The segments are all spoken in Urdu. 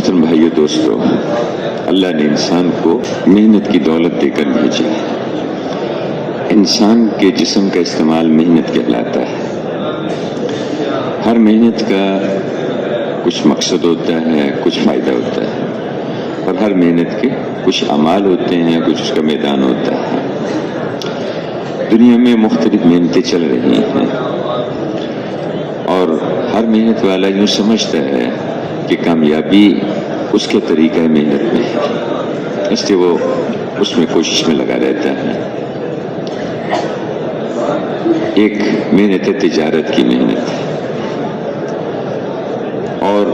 محترم بھائیو دوستو، اللہ نے انسان کو محنت کی دولت دے کر بھیجا ہے۔ انسان کے جسم کا استعمال محنت کہلاتا ہے۔ ہر محنت کا کچھ مقصد ہوتا ہے، کچھ فائدہ ہوتا ہے، اور ہر محنت کے کچھ اعمال ہوتے ہیں، کچھ اس کا میدان ہوتا ہے۔ دنیا میں مختلف محنتیں چل رہی ہیں، اور ہر محنت والا یوں سمجھتا ہے کہ کامیابی اس کے طریقہ محنت میں ہے، اس لیے وہ اس میں کوشش میں لگا رہتا ہے۔ ایک محنت ہے تجارت کی محنت، اور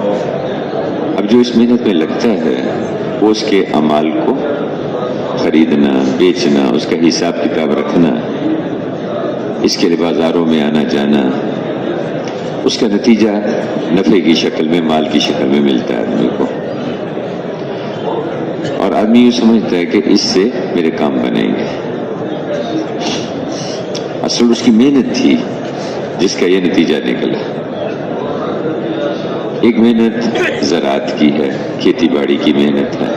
اب جو اس محنت میں لگتا ہے وہ اس کے اعمال کو خریدنا، بیچنا، اس کا حساب کتاب رکھنا، اس کے لیے بازاروں میں آنا جانا، اس کا نتیجہ نفع کی شکل میں، مال کی شکل میں ملتا ہے آدمی کو، اور آدمی یہ سمجھتا ہے کہ اس سے میرے کام بنیں گے۔ اصل اس کی محنت تھی جس کا یہ نتیجہ نکلا۔ ایک محنت زراعت کی ہے، کھیتی باڑی کی محنت ہے۔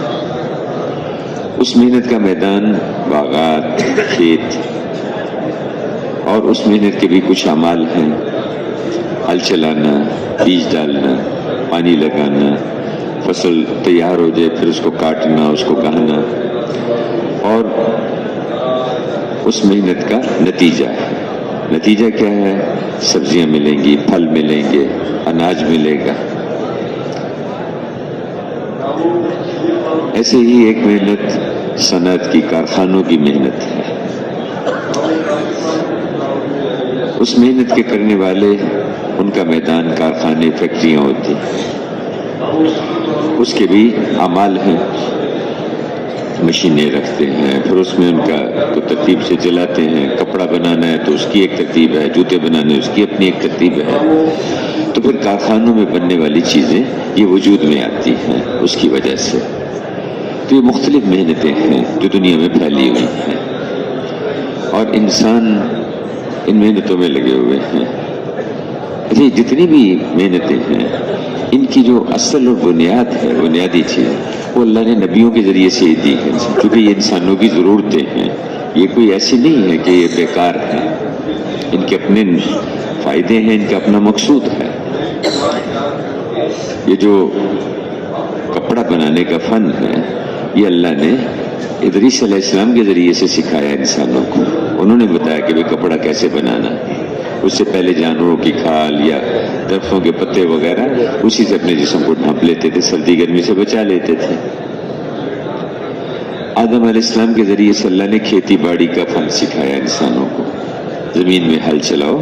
اس محنت کا میدان باغات، کھیت، اور اس محنت کے بھی کچھ اعمال ہیں، ہل چلانا، بیج ڈالنا، پانی لگانا، فصل تیار ہو جائے پھر اس کو کاٹنا، اس کو گہنا، اور اس محنت کا نتیجہ ہے۔ نتیجہ کیا ہے؟ سبزیاں ملیں گی، پھل ملیں گے، اناج ملے گا۔ ایسے ہی ایک محنت صنعت کی، کارخانوں کی محنت ہے۔ اس محنت کے کرنے والے، ان کا میدان کارخانے، فیکٹریاں ہوتی، اس کے بھی اعمال ہیں، مشینیں رکھتے ہیں، پھر اس میں ان کا تو ترتیب سے چلاتے ہیں۔ کپڑا بنانا ہے تو اس کی ایک ترتیب ہے، جوتے بنانے اس کی اپنی ایک ترتیب ہے، تو پھر کارخانوں میں بننے والی چیزیں یہ وجود میں آتی ہیں اس کی وجہ سے۔ تو یہ مختلف محنتیں ہیں جو دنیا میں پھیلی ہوئی ہیں، اور انسان ان محنتوں میں لگے ہوئے ہیں۔ یہ جتنی بھی محنتیں ہیں، ان کی جو اصل اور بنیاد ہے، بنیادی چیز، وہ اللہ نے نبیوں کے ذریعے سے دی ہے، کیونکہ یہ انسانوں کی ضرورتیں ہیں۔ یہ کوئی ایسی نہیں ہے کہ یہ بیکار ہے، ان کے اپنے فائدے ہیں، ان کا اپنا مقصود ہے۔ یہ جو کپڑا بنانے کا فن ہے، یہ اللہ نے ادریس علیہ السلام کے ذریعے سے سکھایا انسانوں کو۔ انہوں نے بتایا کہ کپڑا کیسے بنانا۔ اس سے پہلے جانوروں کی کھال یا درختوں کے پتے وغیرہ اسی سے اپنے جسم کو ڈھانپ لیتے تھے، سردی گرمی سے بچا لیتے تھے۔ آدم علیہ السلام کے ذریعے سے اللہ نے کھیتی باڑی کا فن سکھایا انسانوں کو۔ زمین میں ہل چلاؤ،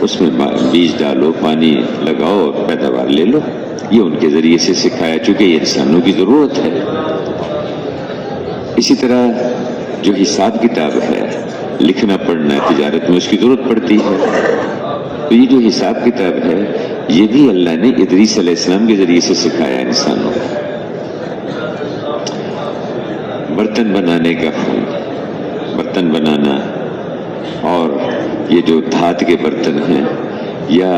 اس میں بیج ڈالو، پانی لگاؤ اور پیداوار لے لو۔ یہ ان کے ذریعے سے سکھایا، چونکہ یہ انسانوں کی ضرورت ہے۔ اسی طرح جو حساب کتاب ہے، لکھنا پڑھنا ہے، تجارت میں اس کی ضرورت پڑتی ہے، تو یہ جو حساب کتاب ہے یہ بھی اللہ نے ادریس علیہ السلام کے ذریعے سے سکھایا انسانوں کو۔ برتن بنانے کا فن، برتن بنانا، اور یہ جو دھات کے برتن ہیں یا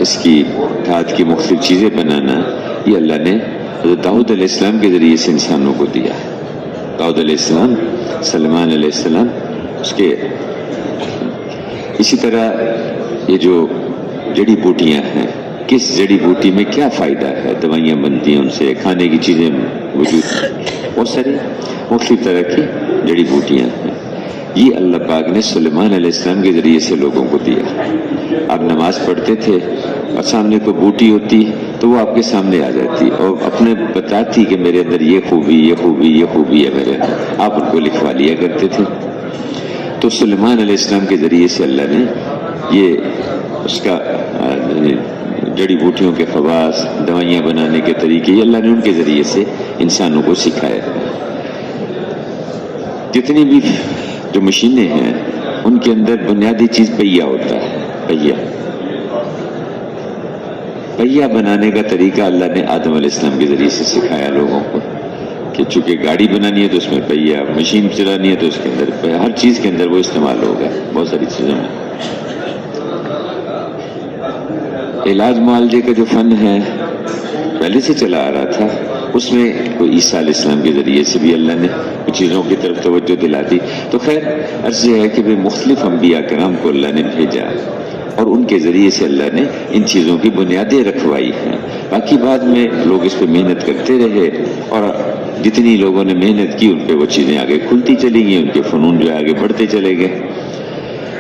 اس کی دھات کی مختلف چیزیں بنانا، یہ اللہ نے حضرت داؤد علیہ السلام کے ذریعے سے انسانوں کو دیا ہے۔ داؤد علیہ السلام، سلیمان علیہ السلام، اس کے اسی طرح یہ جو جڑی بوٹیاں ہیں، کس جڑی بوٹی میں کیا فائدہ ہے، دوائیاں بنتی ہیں ان سے، کھانے کی چیزیں وجود ہیں، بہت ساری مختلف طرح کی جڑی بوٹیاں ہیں۔ یہ اللہ پاک نے سلیمان علیہ السلام کے ذریعے سے لوگوں کو دیا۔ آپ نماز پڑھتے تھے اور سامنے کوئی بوٹی ہوتی تو وہ آپ کے سامنے آ جاتی اور اپنے بتاتی کہ میرے اندر یہ خوبی، یہ خوبی، یہ خوبی ہے میرے اندر، آپ ان کو لکھوا لیا کرتے تھے۔ تو سلیمان علیہ السلام کے ذریعے سے اللہ نے یہ اس کا جڑی بوٹیوں کے خواص، دوائیاں بنانے کے طریقے، یہ اللہ نے ان کے ذریعے سے انسانوں کو سکھایا۔ جتنی بھی جو مشینیں ہیں ان کے اندر بنیادی چیز پہیا ہوتا ہے۔ پہیا بنانے کا طریقہ اللہ نے آدم علیہ السلام کے ذریعے سے سکھایا لوگوں کو، کہ چونکہ گاڑی بنانی ہے تو اس میں پہیا، مشین چلانی ہے تو اس کے اندر پہیا، ہر چیز کے اندر وہ استعمال ہوگا، بہت ساری چیزوں میں۔ علاج معالجے کا جو فن ہے پہلے سے چلا آ رہا تھا، اس میں کوئی عیسیٰ علیہ السلام کے ذریعے سے بھی اللہ نے کچھ چیزوں کی طرف توجہ دلا دی. تو خیر عرض یہ ہے کہ مختلف انبیاء کرام کو اللہ نے بھیجا اور ان کے ذریعے سے اللہ نے ان چیزوں کی بنیادیں رکھوائی ہیں. باقی بعد میں لوگ اس پہ محنت کرتے رہے اور جتنی لوگوں نے محنت کی ان پہ وہ چیزیں آگے کھلتی چلی گئیں، ان کے فنون جو ہے آگے بڑھتے چلے گئے.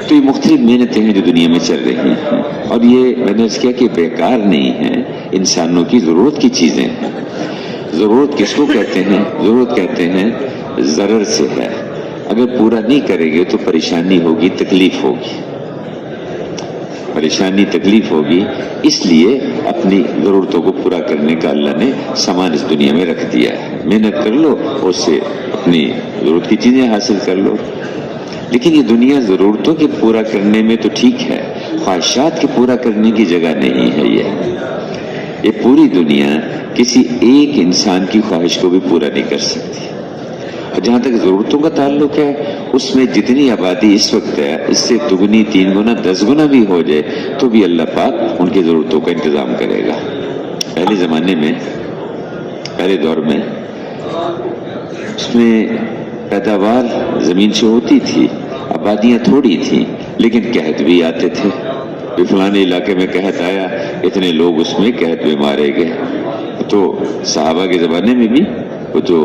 تو یہ مختلف محنتیں ہیں جو دنیا میں چل رہی ہیں، اور یہ میں نے اس کیا کہ بیکار نہیں ہیں، انسانوں کی ضرورت کی چیزیں ہیں. ضرورت کس کو کہتے ہیں؟ ضرورت کہتے ہیں ضرر سے ہے. اگر پورا نہیں کریں گے تو پریشانی ہوگی، تکلیف ہوگی، پریشانی تکلیف ہوگی. اس لیے اپنی ضرورتوں کو پورا کرنے کا اللہ نے سامان اس دنیا میں رکھ دیا ہے. محنت کر لو، اس سے اپنی ضرورت کی چیزیں حاصل کر لو. لیکن یہ دنیا ضرورتوں کے پورا کرنے میں تو ٹھیک ہے، خواہشات کے پورا کرنے کی جگہ نہیں ہے. یہ پوری دنیا کسی ایک انسان کی خواہش کو بھی پورا نہیں کر سکتی. اور جہاں تک ضرورتوں کا تعلق ہے، اس میں جتنی آبادی اس وقت ہے اس سے دگنی، 3 گنا، 10 گنا بھی ہو جائے تو بھی اللہ پاک ان کی ضرورتوں کا انتظام کرے گا. پہلے زمانے میں، پہلے دور میں، اس میں پیداوار زمین سے ہوتی تھی، آبادیاں تھوڑی تھیں، لیکن قحط بھی آتے تھے. فلانے علاقے میں قحط آیا، اتنے لوگ اس میں قحط میں مارے گئے. تو صحابہ کے زمانے میں بھی وہ جو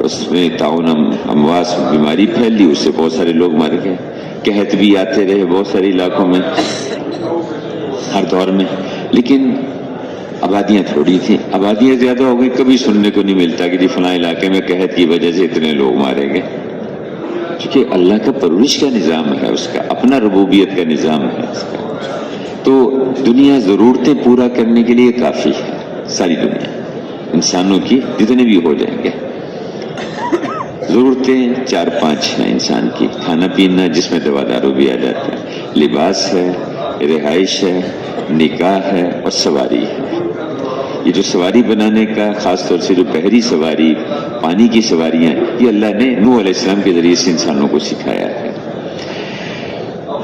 اس میں طاعون امواس بیماری پھیلی، اس سے بہت سارے لوگ مر گئے. قحط بھی آتے رہے بہت سارے علاقوں میں ہر دور میں، لیکن آبادیاں تھوڑی تھیں. آبادیاں زیادہ ہو گئی، کبھی سننے کو نہیں ملتا کہ جی فلاں علاقے میں قحط کی وجہ سے اتنے لوگ مارے گئے. کیونکہ اللہ کا پرورش کا نظام ہے، اس کا اپنا ربوبیت کا نظام ہے اس کا. تو دنیا ضرورتیں پورا کرنے کے لیے کافی ہے. ساری دنیا انسانوں کی جتنے بھی ہو جائیں گے، ضرورتیں 4-5 ہیں انسان کی. کھانا پینا جس میں دوا دارو بھی آ جاتا ہے، لباس ہے، رہائش ہے، نکاح ہے اور سواری ہے. یہ جو سواری بنانے کا، خاص طور سے جو بحری سواری، پانی کی سواریاں، یہ اللہ نے نوح علیہ السلام کے ذریعے سے انسانوں کو سکھایا ہے.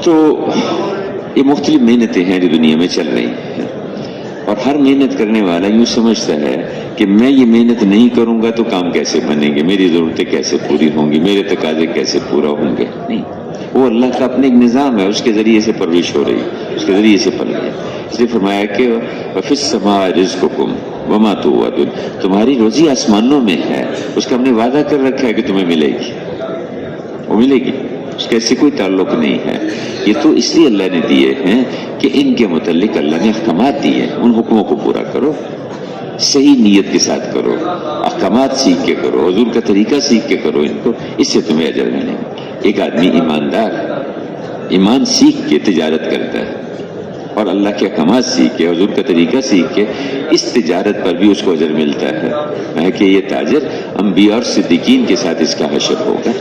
تو یہ مختلف محنتیں ہیں جو دنیا میں چل رہی ہیں، اور ہر محنت کرنے والا یوں سمجھتا ہے کہ میں یہ محنت نہیں کروں گا تو کام کیسے بنیں گے، میری ضرورتیں کیسے پوری ہوں گی، میرے تقاضے کیسے پورا ہوں گے. نہیں، وہ اللہ کا اپنے ایک نظام ہے، اس کے ذریعے سے پرورش ہو رہی ہے، اس کے ذریعے سے پل رہی ہے. اس لیے فرمایا کہ وَفِي السَّمَاءِ رِزْقُكُمْ وَمَا تُوعَدُونَ، تمہاری روزی آسمانوں میں ہے، اس کا ہم نے وعدہ کر رکھا ہے کہ تمہیں ملے گی، وہ ملے گی، اس کا ایسے کوئی تعلق نہیں ہے. یہ تو اس لیے اللہ نے دیے ہیں کہ ان کے متعلق اللہ نے احکامات دیے ہیں. ان حکموں کو پورا کرو، صحیح نیت کے ساتھ کرو، احکامات سیکھ کے کرو، حضور کا طریقہ سیکھ کے کرو ان کو، اس سے تمہیں اجر ملے گا. ایک آدمی ایماندار ایمان سیکھ کے تجارت کرتا ہے اور اللہ کے احکامات سیکھ کے، حضور کا طریقہ سیکھ کے، اس تجارت پر بھی اس کو اجر ملتا ہے. میں کہ یہ تاجر انبیاء اور صدیقین کے ساتھ اس کا حشر ہوگا.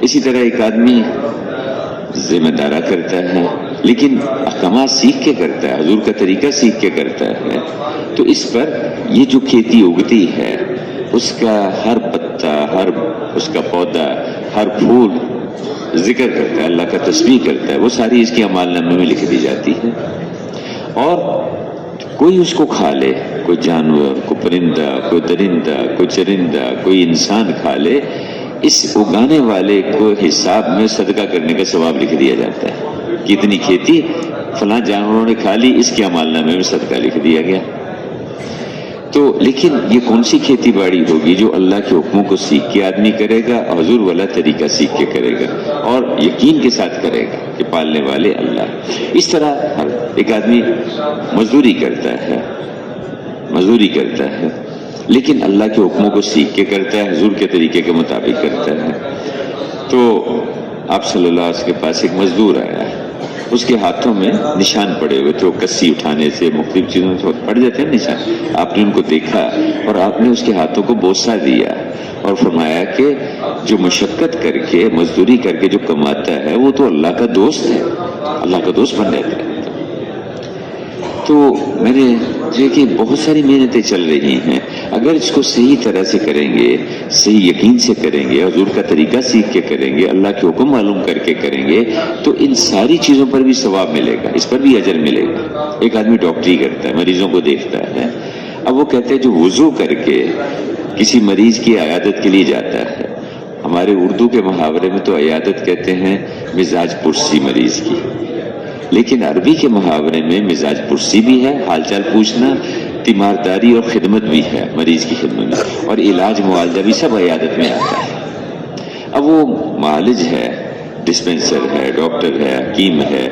اسی طرح ایک آدمی ذمہ دارہ کرتا ہے لیکن احکامات سیکھ کے کرتا ہے، حضور کا طریقہ سیکھ کے کرتا ہے، تو اس پر یہ جو کھیتی اگتی ہے اس کا ہر پتا، ہر اس کا پودا، ہر پھول ذکر کرتا ہے، اللہ کا تسبیح کرتا ہے. وہ ساری اس کی اعمال نامے میں لکھ دی جاتی ہے. اور کوئی اس کو کھا لے، کوئی جانور، کوئی پرندہ، کوئی درندہ، کوئی چرندہ، کوئی انسان کھا لے، اس اگانے والے کو حساب میں صدقہ کرنے کا ثواب لکھ دیا جاتا ہے. کتنی کھیتی فلاں جانوروں نے کھا لی، اس کے اعمال نامے میں صدقہ لکھ دیا گیا. تو لیکن یہ کون سی کھیتی باڑی ہوگی جو اللہ کے حکموں کو سیکھ کے آدمی کرے گا، حضور والا طریقہ سیکھ کے کرے گا اور یقین کے ساتھ کرے گا کہ پالنے والے اللہ. اس طرح ہر ایک آدمی مزدوری کرتا ہے لیکن اللہ کے حکموں کو سیکھ کے کرتا ہے، حضور کے طریقے کے مطابق کرتا ہے. تو آپ صلی اللہ علیہ وسلم کے پاس ایک مزدور آیا ہے، اس کے ہاتھوں میں نشان پڑے ہوئے تھے، وہ کسی اٹھانے سے، مختلف چیزوں سے پڑ جاتے ہیں نشان. آپ نے ان کو دیکھا اور آپ نے اس کے ہاتھوں کو بوسہ دیا اور فرمایا کہ جو مشقت کر کے، مزدوری کر کے جو کماتا ہے وہ تو اللہ کا دوست ہے، اللہ کا دوست بن جاتا ہے. تو میں نے دیکھی بہت ساری محنتیں چل رہی ہیں، اگر اس کو صحیح طرح سے کریں گے، صحیح یقین سے کریں گے، حضور کا طریقہ سیکھ کے کریں گے، اللہ کے حکم معلوم کر کے کریں گے، تو ان ساری چیزوں پر بھی ثواب ملے گا، اس پر بھی اجر ملے گا. ایک آدمی ڈاکٹری کرتا ہے، مریضوں کو دیکھتا ہے، اب وہ کہتے ہیں جو وضو کر کے کسی مریض کی عیادت کے لیے جاتا ہے، ہمارے اردو کے محاورے میں تو عیادت کہتے ہیں مزاج پرسی مریض کی، لیکن عربی کے محاورے میں مزاج پرسی بھی ہے، حال چال پوچھنا، تیمارداری اور خدمت بھی ہے مریض کی خدمت میں، اور علاج معالجہ بھی سب عیادت میں آتا ہے۔ اب وہ معالج ہے، ڈسپینسر ہے، ڈاکٹر ہے، حکیم ہے،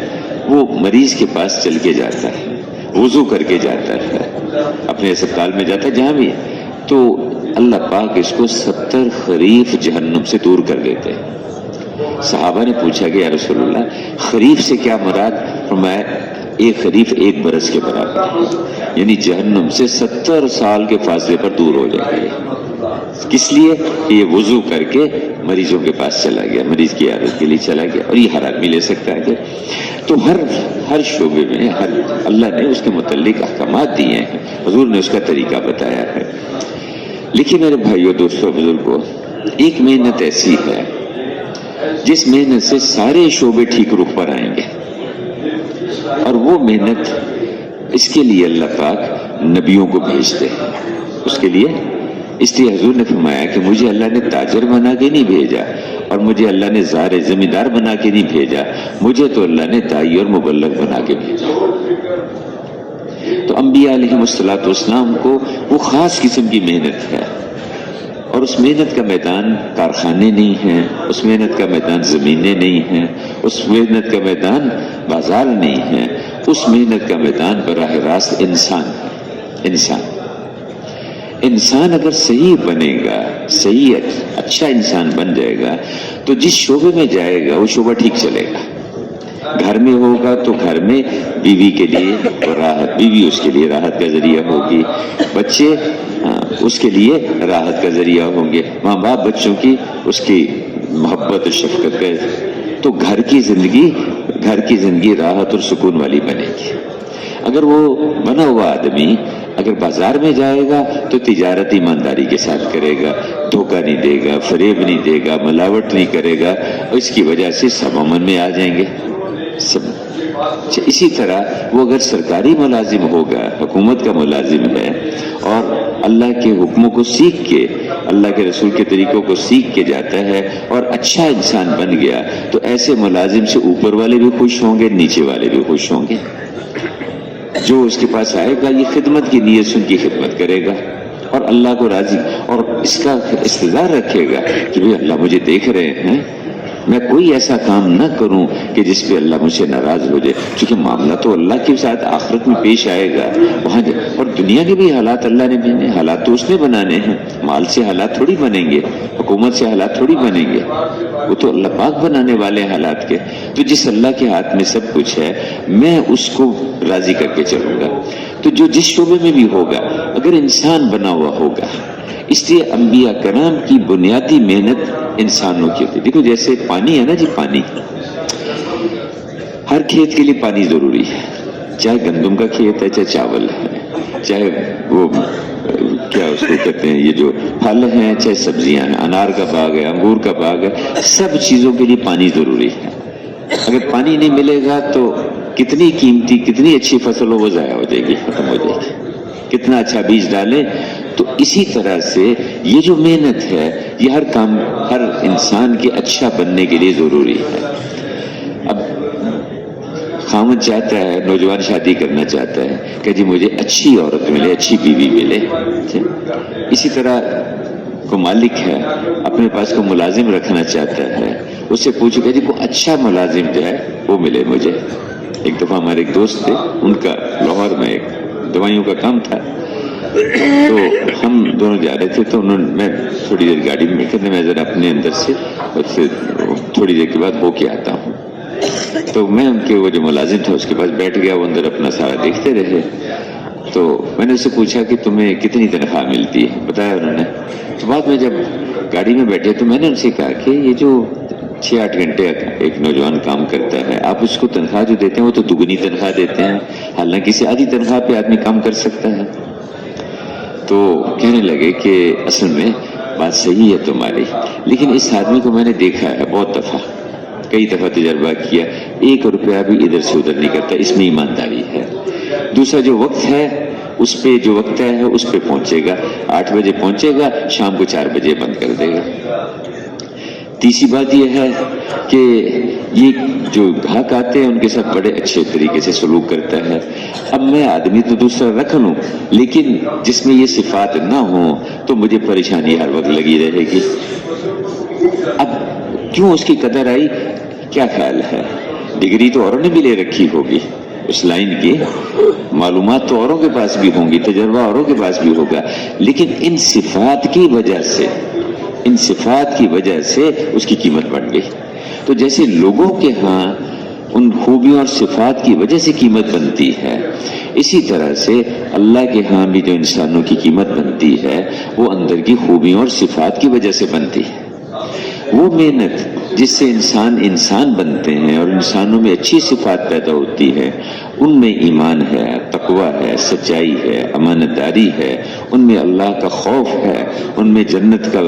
وہ مریض کے پاس چل کے جاتا ہے، وضو کر کے جاتا ہے، اپنے اسپتال میں جاتا ہے جہاں بھی، تو اللہ پاک اس کو 70 خریف جہنم سے دور کر دیتے ہیں۔ صحابہ نے پوچھا کہ یا رسول اللہ خریف سے کیا مراد؟ فرمایا ایک خریف 1 برس کے برابر ہے، یعنی جہنم سے 70 سال کے فاصلے پر دور ہو جائے گا۔ کس لیے؟ کہ یہ وضو کر کے مریضوں کے پاس چلا گیا، مریض کی عادت کے لیے چلا گیا، اور یہ ہر آدمی لے سکتا ہے۔ تو ہر شعبے میں اللہ نے اس کے متعلق احکامات دیے ہیں، حضور نے اس کا طریقہ بتایا ہے۔ لیکن میرے بھائیو، دوستو، بزرگوں، ایک محنت ایسی ہے جس محنت سے سارے شعبے ٹھیک رخ پر آئیں گے، اور وہ محنت، اس کے لیے اللہ پاک نبیوں کو بھیجتے ہیں، اس کے لیے۔ اس لیے حضور نے فرمایا کہ مجھے اللہ نے تاجر بنا کے نہیں بھیجا، اور مجھے اللہ نے زمیندار بنا کے نہیں بھیجا، مجھے تو اللہ نے داعی اور مبلغ بنا کے بھیجا۔ تو انبیاء علیہم السلام کو وہ خاص قسم کی محنت ہے، اور اس محنت کا میدان کارخانے نہیں ہیں، اس محنت کا میدان زمینیں نہیں ہیں، اس محنت کا میدان بازار نہیں ہے، اس محنت کا میدان براہ راست انسان اگر صحیح بنے گا، صحیح اچھا انسان بن جائے گا، تو جس شعبے میں جائے گا وہ شعبہ ٹھیک چلے گا۔ گھر میں ہوگا تو گھر میں بیوی کے لیے راحت، بیوی اس کے لیے راحت کا ذریعہ ہوگی، بچے اس کے لیے راحت کا ذریعہ ہوں گے، ماں باپ بچوں کی اس کی محبت اور شفقت کا، تو گھر کی زندگی راحت اور سکون والی بنے گی۔ اگر وہ بنا ہوا آدمی اگر بازار میں جائے گا تو تجارت ایمانداری کے ساتھ کرے گا، دھوکہ نہیں دے گا، فریب نہیں دے گا، ملاوٹ نہیں کرے گا، اور اس کی وجہ سے سب امن میں آ جائیں گے سب۔ اسی طرح وہ اگر سرکاری ملازم ہوگا، حکومت کا ملازم ہے، اور اللہ کے حکموں کو سیکھ کے، اللہ کے رسول کے طریقوں کو سیکھ کے جاتا ہے اور اچھا انسان بن گیا، تو ایسے ملازم سے اوپر والے بھی خوش ہوں گے، نیچے والے بھی خوش ہوں گے۔ جو اس کے پاس آئے گا یہ خدمت کی نیت سے ان کی خدمت کرے گا، اور اللہ کو راضی اور اس کا استظار رکھے گا کہ بھئی اللہ مجھے دیکھ رہے ہیں، میں کوئی ایسا کام نہ کروں کہ جس پہ اللہ مجھ سے ناراض ہو جائے، کیونکہ معاملہ تو اللہ کے ساتھ آخرت میں پیش آئے گا وہاں، اور دنیا کے بھی حالات اللہ نے بنے، حالات تو اس نے بنانے ہیں، مال سے حالات تھوڑی بنیں گے، حکومت سے حالات تھوڑی بنیں گے، وہ تو اللہ پاک بنانے والے حالات کے۔ تو جس اللہ کے ہاتھ میں سب کچھ ہے، میں اس کو راضی کر کے چلوں گا۔ تو جو جس شعبے میں بھی ہوگا، اگر انسان بنا ہوا ہوگا، اس لیے انبیاء کرام کی بنیادی محنت انسانوں کی ہوتی ہے۔ دیکھو جیسے پانی ہے نا جی، پانی ہر کھیت کے لیے پانی ضروری ہے، چاہے گندم کا کھیت ہے، چاہے چاول ہے، چاہے وہ کیا اس کو کہتے ہیں، یہ جو پھل ہیں، چاہے سبزیاں ہیں، انار کا باغ ہے، انگور کا باغ ہے، سب چیزوں کے لیے پانی ضروری ہے۔ اگر پانی نہیں ملے گا تو کتنی قیمتی، کتنی اچھی فصل ہو وہ ضائع ہو جائے گی، ختم ہو جائے گی، کتنا اچھا بیج ڈالیں۔ تو اسی طرح سے یہ جو محنت ہے، یہ ہر کام، ہر انسان کے اچھا بننے کے لیے ضروری ہے۔ اب خاوند چاہتا ہے، نوجوان شادی کرنا چاہتا ہے کہ جی مجھے اچھی عورت ملے، اچھی بیوی ملے۔ اسی طرح کو مالک ہے، اپنے پاس کو ملازم رکھنا چاہتا ہے، اس سے پوچھو کہ جی کوئی اچھا ملازم جو ہے وہ ملے مجھے۔ ایک دفعہ ہمارے ایک دوست تھے، ان کا لاہور میں ایک دوائیوں کا کام تھا، تو ہم دونوں جا رہے تھے، تو میں تھوڑی دیر گاڑی میں کہتے میں ذرا اپنے اندر سے تھوڑی دیر کے بعد ہو کے آتا ہوں۔ تو میں ان کے وہ جو ملازم تھا اس کے پاس بیٹھ گیا، وہ اندر اپنا سارا دیکھتے رہے۔ تو میں نے اس سے پوچھا کہ تمہیں کتنی تنخواہ ملتی ہے، بتایا انہوں نے۔ تو بعد میں جب گاڑی میں بیٹھے تو میں نے ان سے کہا کہ یہ جو 6-8 گھنٹے ایک نوجوان کام کرتا ہے، آپ اس کو تنخواہ جو دیتے ہیں وہ تو دگنی تنخواہ دیتے ہیں، حالانکہ اسے آدھی تنخواہ پہ آدمی کام کر سکتا ہے۔ تو کہنے لگے کہ اصل میں بات صحیح ہے تمہاری، لیکن اس آدمی کو میں نے دیکھا ہے بہت دفعہ، کئی دفعہ تجربہ کیا، 1 روپیہ بھی ادھر سے ادھر نہیں کرتا، اس میں ایمانداری ہے۔ دوسرا جو وقت ہے اس پہ جو وقت ہے اس پہ پہنچے گا، 8 بجے پہنچے گا، شام کو 4 بجے بند کر دے گا۔ تیسری بات یہ ہے کہ یہ جو گاہک آتے ہیں ان کے ساتھ بڑے اچھے طریقے سے سلوک کرتا ہے۔ اب میں آدمی تو دوسرا رکھ لوں، لیکن جس میں یہ صفات نہ ہوں تو مجھے پریشانی ہر وقت لگی رہے گی۔ اب کیوں اس کی قدر آئی؟ کیا خیال ہے؟ ڈگری تو اوروں نے بھی لے رکھی ہوگی اس لائن کی، معلومات تو اوروں کے پاس بھی ہوں گی، تجربہ اوروں کے پاس بھی ہوگا، لیکن ان صفات کی وجہ سے اس کی قیمت بڑھ گئی۔ تو جیسے لوگوں کے ہاں ان خوبیوں اور صفات کی وجہ سے قیمت بنتی ہے، اسی طرح سے اللہ کے ہاں بھی جو انسانوں کی قیمت بنتی ہے وہ اندر کی خوبیوں اور صفات کی وجہ سے بنتی ہے۔ وہ محنت جس سے انسان بنتے ہیں اور انسانوں میں اچھی صفات پیدا ہوتی ہے، ان میں ایمان ہے، تقوی ہے، سچائی ہے، امانت داری ہے، ان میں اللہ کا خوف ہے، ان میں جنت کا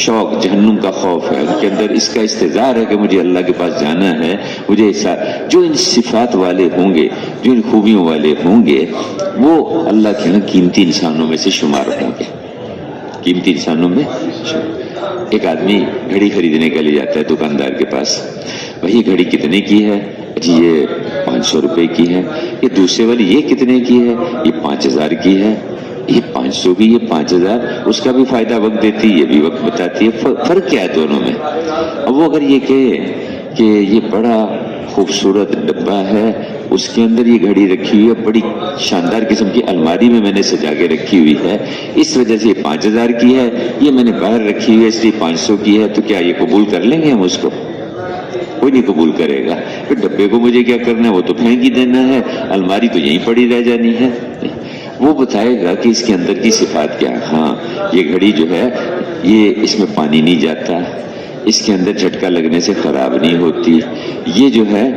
شوق، جہنم کا خوف ہے، ان کے اندر اس کا استظہار ہے کہ مجھے اللہ کے پاس جانا ہے، مجھے جو ان صفات والے ہوں گے، جو ان خوبیوں والے ہوں گے، وہ اللہ کے قیمتی انسانوں میں سے شمار ہوں گے، قیمتی انسانوں میں۔ ایک آدمی گھڑی خریدنے کے لیے جاتا ہے دکاندار کے پاس، بھائی گھڑی کتنے کی ہے؟ جی یہ 500 روپے کی ہے۔ یہ دوسرے والی یہ کتنے کی ہے؟ یہ 5000 کی ہے۔ یہ 500 کی، یہ 5000، اس کا بھی فائدہ وقت دیتی ہے، یہ بھی وقت بتاتی ہے، فرق کیا ہے دونوں میں؟ اب وہ اگر یہ کہے کہ یہ بڑا خوبصورت ڈبہ ہے، اس کے اندر یہ گھڑی رکھی ہوئی ہے، بڑی شاندار قسم کی الماری میں نے سجا کے رکھی ہوئی ہے، اس وجہ سے یہ 5000 کی ہے، یہ میں نے باہر رکھی ہوئی ہے اس لیے 500 کی ہے، تو کیا یہ قبول کر لیں گے ہم اس کو؟ کوئی نہیں قبول کرے گا۔ پھر ڈبے کو مجھے کیا کرنا ہے؟ وہ تو پھینک ہی دینا ہے، الماری تو یہیں پڑی رہ جانی ہے۔ وہ بتائے گا کہ اس کے اندر کی صفات کیا ہے۔ ہاں یہ گھڑی جو ہے یہ اس میں پانی نہیں جاتا، اس کے اندر جھٹکا لگنے سے خراب نہیں ہوتی، یہ جو ہے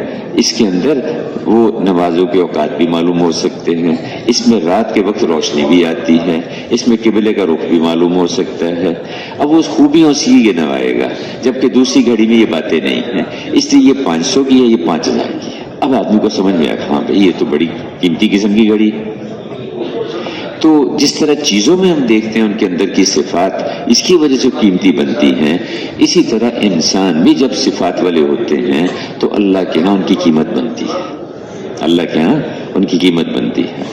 اس کے اندر وہ نمازوں کے اوقات بھی معلوم ہو سکتے ہیں، اس میں رات کے وقت روشنی بھی آتی ہے، اس میں قبلے کا رخ بھی معلوم ہو سکتا ہے۔ اب وہ خوبیوں سے یہ نوائے گا، جبکہ دوسری گھڑی میں یہ باتیں نہیں ہیں، اس لیے یہ 500 کی ہے، یہ 5000 کی ہے۔ اب آدمی کو سمجھ میں آیا ہاں بھائی یہ تو بڑی قیمتی قسم کی گھڑی۔ تو جس طرح چیزوں میں ہم دیکھتے ہیں ان کے اندر کی صفات اس کی وجہ سے قیمتی بنتی ہیں، اسی طرح انسان بھی جب صفات والے ہوتے ہیں تو اللہ کے ہاں ان کی قیمت بنتی ہے، اللہ کے ہاں ان کی قیمت بنتی ہے۔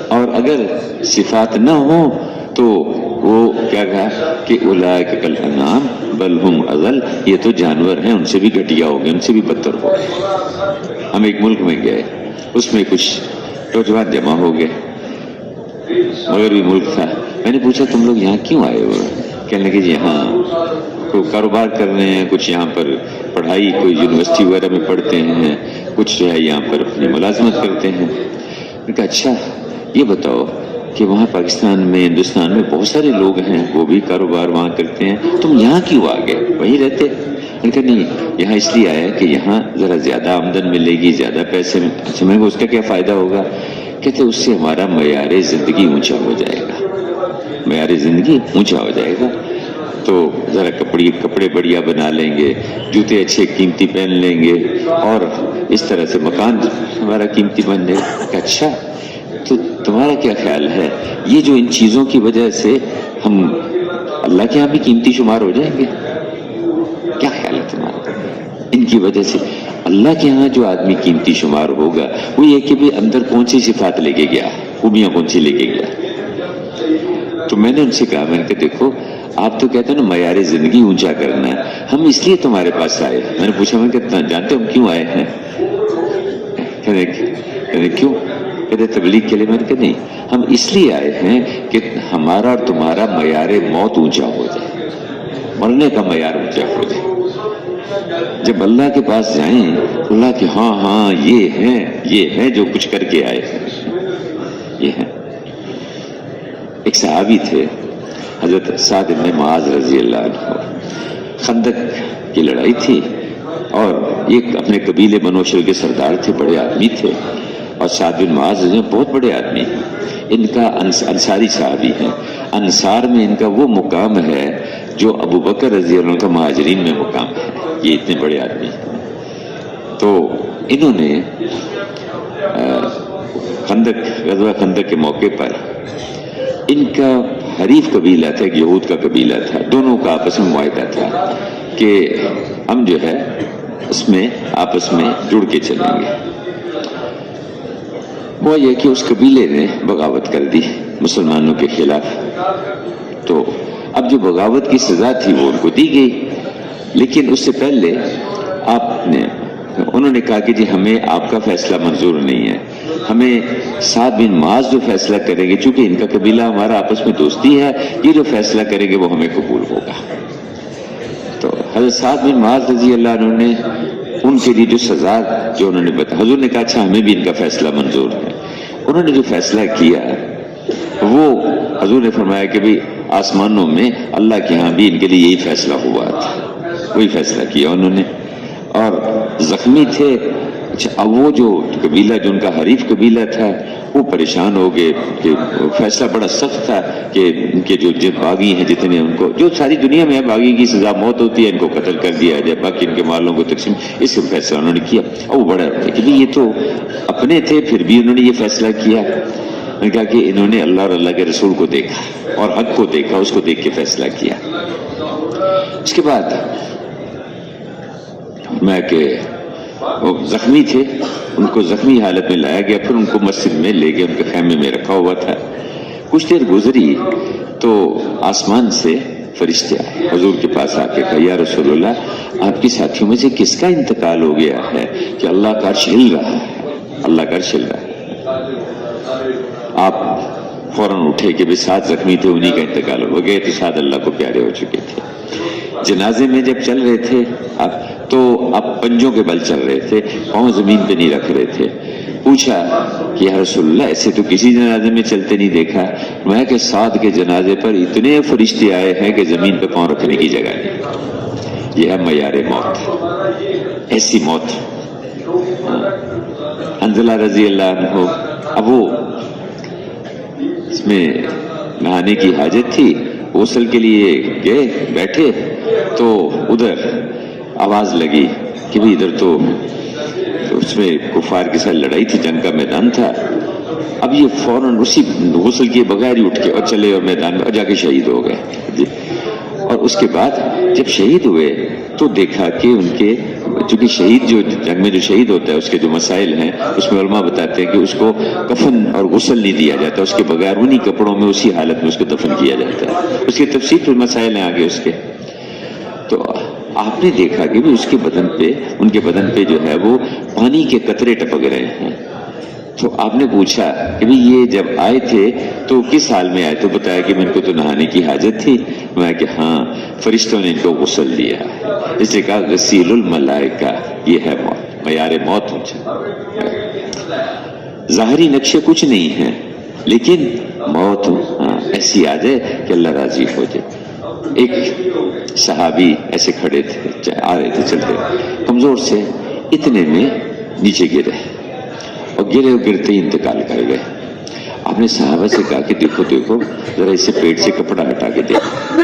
اور اگر صفات نہ ہوں تو وہ کیا کہا کہ اولئک کالانعام بل ہم اضل، یہ تو جانور ہیں، ان سے بھی گھٹیا ہو گئے، ان سے بھی بدتر ہو گئے۔ ہم ایک ملک میں گئے، اس میں کچھ نوجوان جمع ہو گئے، مغربی ملک تھا۔ میں نے پوچھا تم لوگ یہاں کیوں آئے ہو؟ کہنے لگے جی یہاں کوئی کاروبار کر رہے ہیں، کچھ یہاں پر پڑھائی کوئی یونیورسٹی وغیرہ میں پڑھتے ہیں، کچھ جو ہے یہاں پر اپنی ملازمت کرتے ہیں۔ میں کہا اچھا یہ بتاؤ کہ وہاں پاکستان میں، ہندوستان میں بہت سارے لوگ ہیں وہ بھی کاروبار وہاں کرتے ہیں، تم یہاں کیوں آ گئے؟ وہیں رہتے؟ میں نے کہا نہیں یہاں اس لیے آیا کہ یہاں ذرا زیادہ آمدن ملے گی، زیادہ پیسے میں۔ اچھا میں اس کا کیا فائدہ ہوگا؟ کہتے اس سے ہمارا معیار زندگی اونچا ہو جائے گا، معیار زندگی اونچا ہو جائے گا، تو ذرا کپڑے بڑھیا بنا لیں گے، جوتے اچھے قیمتی پہن لیں گے، اور اس طرح سے مکان ہمارا قیمتی بن جائے گا۔ اچھا تو تمہارا کیا خیال ہے یہ جو ان چیزوں کی وجہ سے ہم اللہ کے یہاں بھی قیمتی شمار ہو جائیں گے؟ کیا خیال ہے تمہارا؟ ان کی وجہ سے اللہ کے ہاں جو آدمی قیمتی شمار ہوگا وہ یہ کہ بھی اندر کون سی صفات لے کے گیا، خوبیاں کون سی لے کے گیا۔ تو میں نے ان سے کہا، میں نے کہا دیکھو آپ تو کہتے ہیں نا معیار زندگی اونچا کرنا ہے، ہم اس لیے تمہارے پاس آئے۔ میں نے پوچھا میں کہ جانتے ہم کیوں آئے ہیں؟ کہتے کیوں؟ کہتے تبلیغ کے لیے۔ میں نے کہا نہیں، ہم اس لیے آئے ہیں کہ ہمارا اور تمہارا معیار موت اونچا ہو جائے، مرنے کا معیار اونچا ہو جائے۔ جب اللہ کے پاس جائیں اللہ کہ ہاں یہ ہے جو کچھ کر کے آئے ہیں، یہ ہے۔ ایک صحابی تھے حضرت سعد بن معاذ رضی اللہ عنہ، خندق کی لڑائی تھی اور یہ اپنے قبیلے بنو بشر کے سردار تھے، بڑے آدمی تھے، اور سعد بن معاذ بہت بڑے آدمی ہیں، ان کا انصاری صحابی ہیں، انصار میں ان کا وہ مقام ہے جو ابو بکر رضی اللہ عنہ کا مہاجرین میں مقام ہے، یہ اتنے بڑے آدمی ہیں۔ تو انہوں نے خندق غزوہ خندق کے موقع پر ان کا حریف قبیلہ تھا، ایک یہود کا قبیلہ تھا، دونوں کا آپس میں معاہدہ تھا کہ ہم جو ہے اس میں آپس میں جڑ کے چلیں گے۔ وہ یہ کہ اس قبیلے نے بغاوت کر دی مسلمانوں کے خلاف، تو اب جو بغاوت کی سزا تھی وہ ان کو دی گئی، لیکن اس سے پہلے انہوں نے کہا کہ جی ہمیں آپ کا فیصلہ منظور نہیں ہے، ہمیں سعد بن معاذ جو فیصلہ کریں گے، چونکہ ان کا قبیلہ ہمارا آپس میں دوستی ہے، یہ جو فیصلہ کریں گے وہ ہمیں قبول ہوگا۔ تو حضرت سعد بن معاذ رضی اللہ عنہ نے ان کے لیے جو سزا جو انہوں نے بتایا، حضور نے کہا اچھا ہمیں بھی ان کا فیصلہ منظور ہے۔ انہوں نے جو فیصلہ کیا وہ حضور نے فرمایا کہ بھی آسمانوں میں اللہ کے ہاں بھی ان کے لیے یہی فیصلہ ہوا تھا، وہی فیصلہ کیا انہوں نے، اور زخمی تھے۔ اچھا اب وہ جو قبیلہ جو ان کا حریف قبیلہ تھا وہ پریشان ہو گئے کہ فیصلہ بڑا سخت تھا کہ ان کے جو باغی ہیں جتنے، ان کو جو ساری دنیا میں باغی کی سزا موت ہوتی ہے، ان کو قتل کر دیا جائے، باقی ان کے مالوں کو تقسیم، اس کا فیصلہ انہوں نے کیا۔ اور وہ بڑا کہ یہ تو اپنے تھے پھر بھی انہوں نے یہ فیصلہ کیا۔ میں نے کہا کہ انہوں نے اللہ اور اللہ کے رسول کو دیکھا اور حق کو دیکھا، اس کو دیکھ کے فیصلہ کیا۔ اس کے بعد میں کہ وہ زخمی تھے، ان کو زخمی حالت میں لایا گیا، پھر ان کو مسجد میں لے گئے، ان کے خیمے میں رکھا ہوا تھا۔ کچھ دیر گزری تو آسمان سے فرشتے آئے، حضور کے پاس آ کے کہا یا رسول اللہ آپ کے ساتھیوں میں سے کس کا انتقال ہو گیا ہے کہ اللہ کا عرش ہل رہا ہے، اللہ کا عرش ہل رہا ہے۔ آپ فوراً اٹھے کہ بھی سات زخمی تھے، انہی کا انتقال ہو گئے تو سات اللہ کو پیارے ہو چکے تھے۔ جنازے میں جب چل رہے تھے تو آپ پنجوں کے بل چل رہے تھے، پاؤں زمین پہ نہیں رکھ رہے تھے۔ پوچھا کہ یا رسول اللہ ایسے تو کسی جنازے میں چلتے نہیں دیکھا۔ میں کہ سعد کے جنازے پر اتنے فرشتے آئے ہیں کہ زمین پہ پاؤں رکھنے کی جگہ نہیں۔ یہ ہے معیار موت، ایسی موت۔ حنظلہ رضی اللہ عنہ اب وہ اس میں نہانے کی حاجت تھی، غسل کے لیے گئے، بیٹھے تو ادھر آواز لگی کہ بھی ادھر تو اس میں کفار کے ساتھ لڑائی تھی، جنگ کا میدان تھا۔ اب یہ فوراً اسی غسل کے بغیر ہی اٹھ کے اور چلے اور میدان میں اور جا کے شہید ہو گئے۔ اور اس کے بعد جب شہید ہوئے تو دیکھا کہ ان کے چونکہ شہید جو جنگ میں جو شہید ہوتا ہے اس کے جو مسائل ہیں اس میں علماء بتاتے ہیں کہ اس کو کفن اور غسل نہیں دیا جاتا، اس کے بغیر انہی کپڑوں میں اسی حالت میں اس کو دفن کیا جاتا ہے۔ اس کی تفصیل پھر مسائل ہیں آگے اس کے۔ تو آپ نے دیکھا کہ بھی اس کے بدن پہ، ان کے بدن پہ جو ہے وہ پانی کے قطرے ٹپک رہے ہیں۔ تو آپ نے پوچھا کہ بھی یہ جب آئے تھے تو کس حال میں آئے؟ تو بتایا کہ ان کو تو نہانے کی حاجت تھی۔ میں کہ ہاں فرشتوں نے ان کو غسل دیا، اس نے کہا غسیل الملائکہ، یہ ہے موت، معیار موت۔ ظاہری نقشے کچھ نہیں ہیں لیکن موت ایسی آ جائے کہ اللہ راضی ہو جائے۔ ایک صحابی ایسے کھڑے تھے، آ رہے تھے چلتے، کمزور سے، اتنے میں نیچے گرے اور گرتے ہی انتقال کر گئے۔ آپ نے صحابہ سے کہا کہ دیکھو دیکھو ذرا اسے پیٹ سے کپڑا ہٹا کے دیکھو۔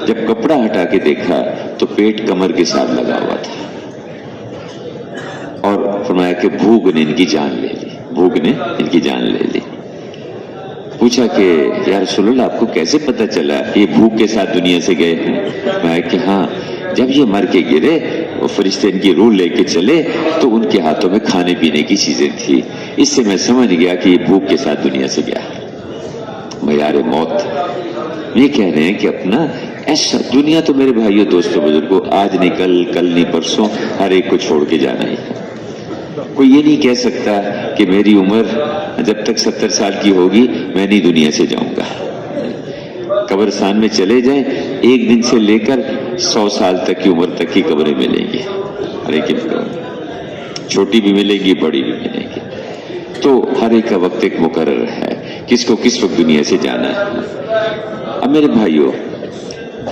جب کپڑا ہٹا کے دیکھا تو پیٹ کمر کے ساتھ لگا ہوا تھا، اور فرمایا کہ بھوک نے ان کی جان لے لی، بھوک نے ان کی جان لے لی۔ پوچھا کہ یا رسول اللہ آپ کو کیسے پتا چلا یہ بھوک کے ساتھ دنیا سے گئے ہیں؟ میں کہ ہاں جب یہ مر کے گرے وہ فرشتے ان کی روح لے کے چلے تو ان کے ہاتھوں میں کھانے پینے کی چیزیں تھی، اس سے میں سمجھ گیا کہ یہ بھوک کے ساتھ دنیا سے گیا۔ معیار موت یہ کہہ رہے ہیں کہ اپنا ایسا دنیا تو میرے بھائیوں دوستوں بزرگوں آج نہیں کل نہیں پرسوں ہر ایک کو چھوڑ کے جانا ہی ہے۔ کوئی یہ نہیں کہہ سکتا کہ میری عمر جب تک 70 سال کی ہوگی میں نہیں دنیا سے جاؤں گا۔ قبرستان میں چلے جائیں، ایک دن سے لے کر 100 سال تک کی عمر تک کی قبریں ملیں گی، لیکن چھوٹی بھی ملے گی بڑی بھی ملے گی۔ تو ہر ایک کا وقت ایک مقرر ہے، کس کو کس وقت دنیا سے جانا ہے۔ اب میرے بھائیوں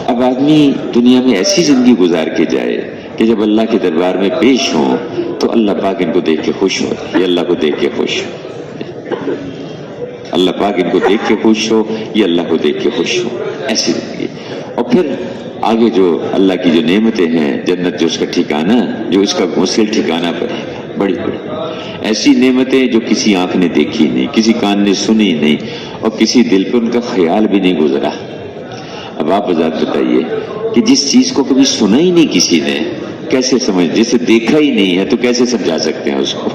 اب آدمی دنیا میں ایسی زندگی گزار کے جائے کہ جب اللہ کے دربار میں پیش ہوں تو اللہ پاک ان کو دیکھ کے خوش ہو، یہ اللہ کو دیکھ کے خوش ہو، اللہ پاک ان کو دیکھ کے خوش ہو، یہ اللہ کو دیکھ کے خوش ہو، ایسی زندگی۔ اور پھر آگے جو اللہ کی جو نعمتیں ہیں، جنت جو اس کا ٹھکانہ، جو اس کا مستقل ٹھکانہ پر ہے، بڑی بڑی ایسی نعمتیں جو کسی آنکھ نے دیکھی نہیں, کسی کان نے سنی نہیں, اور کسی دل پہ ان کا خیال بھی نہیں گزرا. اب آپ وضاحت بتائیے کہ جس چیز کو کبھی سنا ہی نہیں کسی نے, کیسے سمجھ, جسے دیکھا ہی نہیں ہے تو کیسے سمجھا سکتے ہیں اس کو؟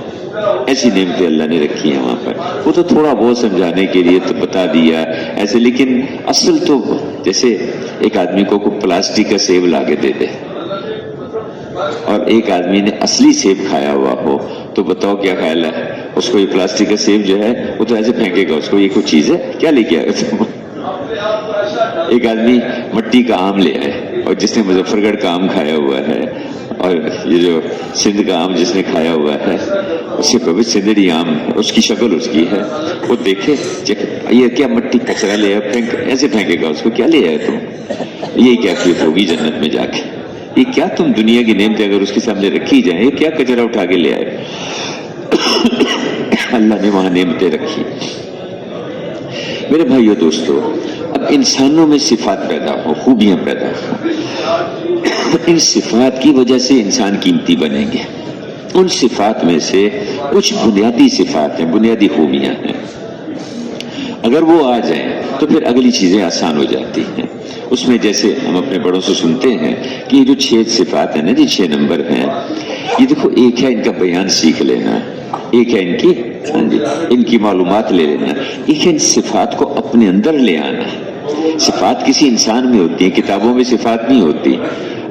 ایسی نعمتیں اللہ نے رکھی ہیں وہاں پر. وہ تو تھوڑا بہت سمجھانے کے لیے تو بتا دیا ایسے, لیکن اصل تو جیسے ایک آدمی کو کوئی پلاسٹک کا سیب لا کے دے دے اور ایک آدمی نے اصلی سیب کھایا ہوا ہو تو بتاؤ کیا خیال ہے اس کو؟ یہ پلاسٹک کا سیب جو ہے وہ تو ایسے پھینکے گا اس کو, یہ کوئی چیز ہے کیا لے کے آئے تم؟ ایک آدمی مٹی کا آم لے آئے, اور جس نے مظفر گڑھ کا آم کھایا ہوا ہے اور یہ جو سندھ کا آم جس نے کھایا ہوا ہے اس سے کبھی سندھڑی آم, اس کی شکل اس کی ہے, وہ دیکھے یہ کیا مٹی کچرا لے آئے, ایسے پھینکے گا اس کو, کیا لے آئے تم؟ یہی کیفیت ہوگی جنت میں جا کے. یہ کیا تم دنیا کی نعمتیں اگر اس کے سامنے رکھی جائیں, یہ کیا کچرا اٹھا کے لے آئے؟ اللہ نے وہاں نعمتیں رکھی. میرے بھائیو دوستو, اب انسانوں میں صفات پیدا ہو, خوبیاں پیدا ہو, ان صفات کی وجہ سے انسان قیمتی بنیں گے. ان صفات میں سے کچھ بنیادی صفات ہیں, بنیادی خوبیاں ہیں, اگر وہ آ جائیں تو پھر اگلی چیزیں آسان ہو جاتی ہیں. اس میں جیسے ہم اپنے بڑوں سے سنتے ہیں کہ یہ جو 6 صفات ہیں نا جی, 6 نمبر ہیں, یہ دیکھو, ایک ہے ان کا بیان سیکھ لینا, ایک ہے ان کی معلومات لے لینا, ایک ہے ان صفات کو اپنے اندر لے آنا. صفات کسی انسان میں ہوتی ہیں, کتابوں میں صفات نہیں ہوتی.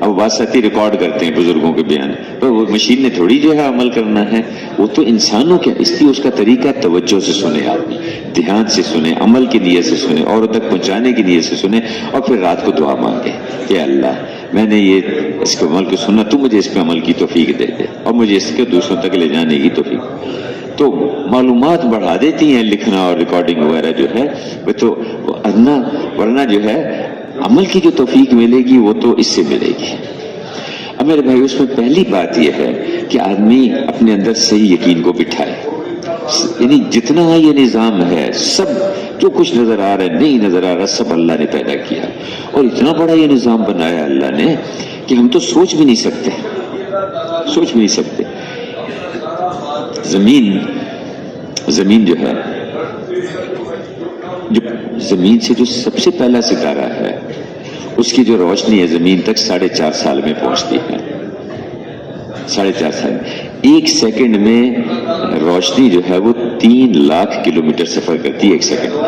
اب بات ساتھی ریکارڈ کرتے ہیں بزرگوں کے بیان, تو وہ مشین نے تھوڑی جو ہے عمل کرنا ہے, وہ تو انسانوں کے, اس لیے اس کا طریقہ توجہ سے سنے, آدمی دھیان سے سنے, عمل کی نیت سے سنے, اور تک پہنچانے کی نیت سے سنے, اور پھر رات کو دعا مانگے کہ اللہ میں نے یہ اس کے عمل کو سنا, تو مجھے اس پہ عمل کی توفیق دے دے, اور مجھے اس کے دوسروں تک لے جانے کی توفیق. تو معلومات بڑھا دیتی ہیں لکھنا اور ریکارڈنگ وغیرہ جو ہے, وہ تو ورنہ جو ہے عمل کی جو توفیق ملے گی وہ تو اس سے ملے گی. اب میرے بھائی, اس میں پہلی بات یہ ہے کہ آدمی اپنے اندر صحیح یقین کو بٹھائے. یعنی جتنا یہ نظام ہے, سب جو کچھ نظر آ رہا ہے, نہیں نظر آ رہا, سب اللہ نے پیدا کیا, اور اتنا بڑا یہ نظام بنایا اللہ نے کہ ہم تو سوچ بھی نہیں سکتے. زمین جو ہے, جو زمین سے جو سب سے پہلا ستارہ ہے, اس کی جو روشنی ہے زمین تک 4.5 سال میں پہنچتی ہے. 4.5 سال میں 1 سیکنڈ میں روشنی جو ہے وہ 3 لاکھ کلومیٹر سفر کرتی ہے. 1 سیکنڈ میں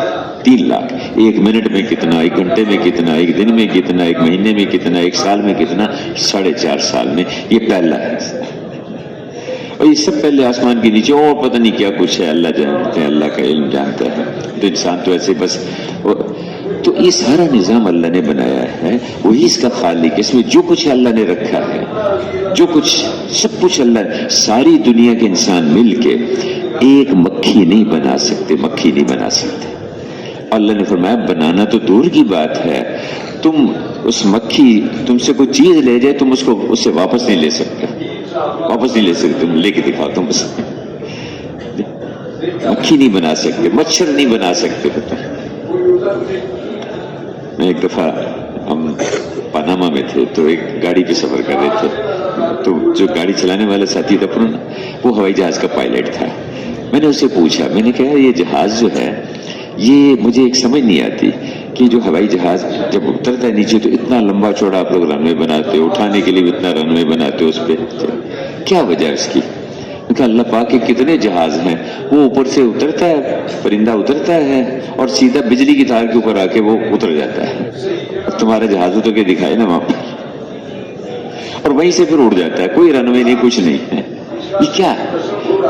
3 لاکھ. 1 منٹ میں کتنا, 1 گھنٹے میں کتنا, 1 دن میں کتنا, 1 مہینے میں کتنا, 1 سال میں کتنا, 4.5 سال میں. یہ پہلا ہے. اور یہ سب پہلے آسمان کے نیچے اور پتہ نہیں کیا کچھ ہے, اللہ جانتے ہیں, اللہ کا علم جانتا ہے. تو انسان تو ایسے بس, تو یہ سارا نظام اللہ نے بنایا ہے, وہی اس کا خالق. اس میں جو کچھ اللہ نے رکھا ہے, جو کچھ, سب کچھ اللہ, ساری دنیا کے انسان مل کے ایک مکھی نہیں بنا سکتے. اللہ نے فرمایا بنانا تو دور کی بات ہے, تم تم سے کوئی چیز لے جائے, تم اس کو اس سے واپس نہیں لے سکتے, تم لے کے دکھاؤ. تم مکھی نہیں بنا سکتے, مچھر نہیں بنا سکتے. میں ایک دفعہ, ہم پاناما میں تھے, تو ایک گاڑی پہ سفر کر رہے تھے, تو جو گاڑی چلانے والا ساتھی تھا اپنا, وہ ہوائی جہاز کا پائلٹ تھا. میں نے اسے پوچھا, میں نے کہا یہ جہاز جو ہے, یہ مجھے ایک سمجھ نہیں آتی کہ جو ہوائی جہاز جب اترتا ہے نیچے تو اتنا لمبا چوڑا آپ لوگ رن وے بناتے ہو, اٹھانے کے لیے بھی اتنا رن وے بناتے ہو, اس پہ کیا وجہ ہے اس کی؟ کہ اللہ پاک کے کتنے جہاز ہیں, وہ اوپر سے اترتا ہے, پرندہ اترتا ہے اور سیدھا بجلی کی تار کے اوپر آ کے وہ اتر جاتا ہے. تمہارا جہاز اتر کے دکھائے نا وہاں پر, اور وہیں سے پھر اڑ جاتا ہے, کوئی رن وے نہیں, کچھ نہیں ہے. یہ کیا ہے؟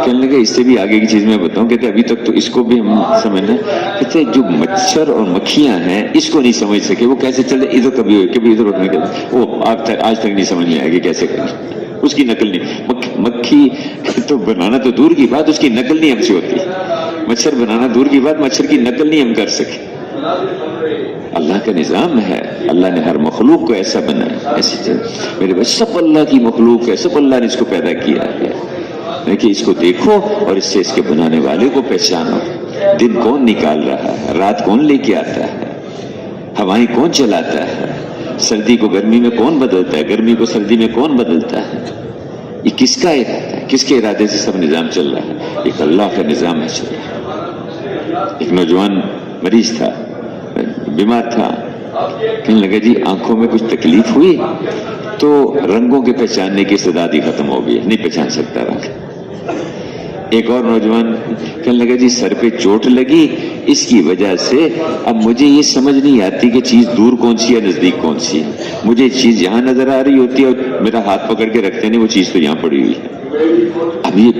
کہنے لگا اس سے بھی آگے کی چیز میں بتاؤں. کہتے ابھی تک تو اس کو بھی ہم سمجھنا, کہتے جو مچھر اور مکھیاں ہیں اس کو نہیں سمجھ سکے, وہ کیسے چلے, ادھر کبھی ادھر اٹھنے کے, وہ آج تک نہیں سمجھ میں آئے گی کیسے کریں, اس کی نقل نہیں. مکھی تو بنانا تو دور کی بات, اس کی نقل نہیں ہم سے ہوتی. مچھر بنانا دور کی بات, مچھر کی نقل نہیں ہم کر سکے. اللہ کا نظام ہے, اللہ نے ہر مخلوق کو ایسا بنایا. ایسی چیز میرے بھائی, سب اللہ کی مخلوق ہے, سب اللہ نے اس کو پیدا کیا ہے. کہ اس کو دیکھو اور اس سے اس کے بنانے والے کو پہچانو. دن کون نکال رہا ہے, رات کون لے کے آتا ہے, ہوائیں کون چلاتا ہے, سردی کو گرمی میں کون بدلتا ہے, گرمی کو سردی میں کون بدلتا ہے, یہ کس کا ارادہ ہے؟ کس کے ارادے سے سب نظام چل رہا ہے؟ ایک اللہ کا نظام ہے چل رہا ہے۔ ایک نوجوان مریض تھا، بیمار تھا، کہنے لگا جی آنکھوں میں کچھ تکلیف ہوئی تو رنگوں کے پہچاننے کی استعداد ہی ختم ہو گئی، نہیں پہچان سکتا رنگ۔ ایک اور نوجوان کہنے لگا جی سر پہ چوٹ لگی، اس کی وجہ سے اب مجھے یہ سمجھ نہیں آتی کہ چیز دور کون سی ہے نزدیک کون سی ہے، مجھے چیز یہاں نظر آ رہی ہوتی ہے اور میرا ہاتھ پکڑ کے رکھتے نہیں، وہ چیز تو یہاں پڑی ہوئی ہے۔ اب یہ